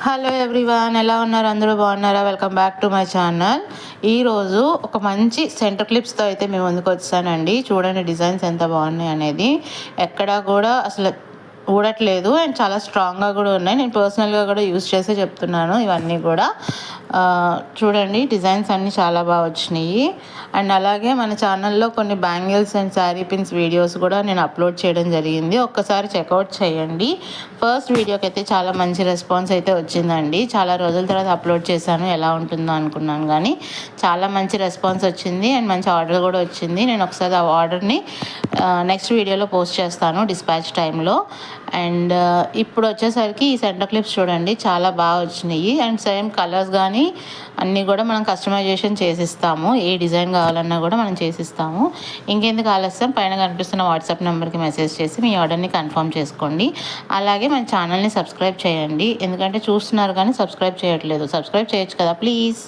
Hello everyone, ఎలా ఉన్నారు? అందరూ బాగున్నారా? Welcome back to my channel. ఈరోజు ఒక మంచి సెంటర్ క్లిప్స్తో అయితే మేము ముందుకు వచ్చానండి. చూడండి డిజైన్స్ ఎంత బాగున్నాయి అనేది. ఎక్కడా కూడా అసలు ఊడట్లేదు అండ్ చాలా స్ట్రాంగ్గా కూడా ఉన్నాయి. నేను పర్సనల్గా కూడా యూస్ చేసే చెప్తున్నాను ఇవన్నీ కూడా. చూడండి డిజైన్స్ అన్నీ చాలా బాగా వచ్చినాయి. అండ్ అలాగే మన ఛానల్లో కొన్ని bangles and sari pins videos కూడా నేను అప్లోడ్ చేయడం జరిగింది. ఒక్కసారి చెక్అవుట్ చేయండి. ఫస్ట్ వీడియోకి అయితే చాలా మంచి రెస్పాన్స్ అయితే వచ్చిందండి. చాలా రోజుల తర్వాత అప్లోడ్ చేశాను, ఎలా ఉంటుందో అనుకున్నాను కానీ చాలా మంచి రెస్పాన్స్ వచ్చింది అండ్ మంచి ఆర్డర్ కూడా వచ్చింది. నేను ఒకసారి ఆ ఆర్డర్ని నెక్స్ట్ వీడియోలో పోస్ట్ చేస్తాను డిస్పాచ్ టైంలో. అండ్ ఇప్పుడు వచ్చేసరికి ఈ సెంటర్ క్లిప్స్ చూడండి చాలా బాగా వచ్చినాయి అండ్ సేమ్ కలర్స్ కానీ అన్నీ కూడా మనం కస్టమైజేషన్ చేసిస్తాము. ఏ డిజైన్ కావాలన్నా కూడా మనం చేసిస్తాము. ఇంకెందుకు ఆలస్యం, పైన కనిపిస్తున్న వాట్సాప్ నెంబర్కి మెసేజ్ చేసి మీ ఆర్డర్ని కన్ఫర్మ్ చేసుకోండి. అలాగే మన ఛానల్ని సబ్స్క్రైబ్ చేయండి, ఎందుకంటే చూస్తున్నారు కానీ సబ్స్క్రైబ్ చేయట్లేదు. సబ్స్క్రైబ్ చేయొచ్చు కదా ప్లీజ్.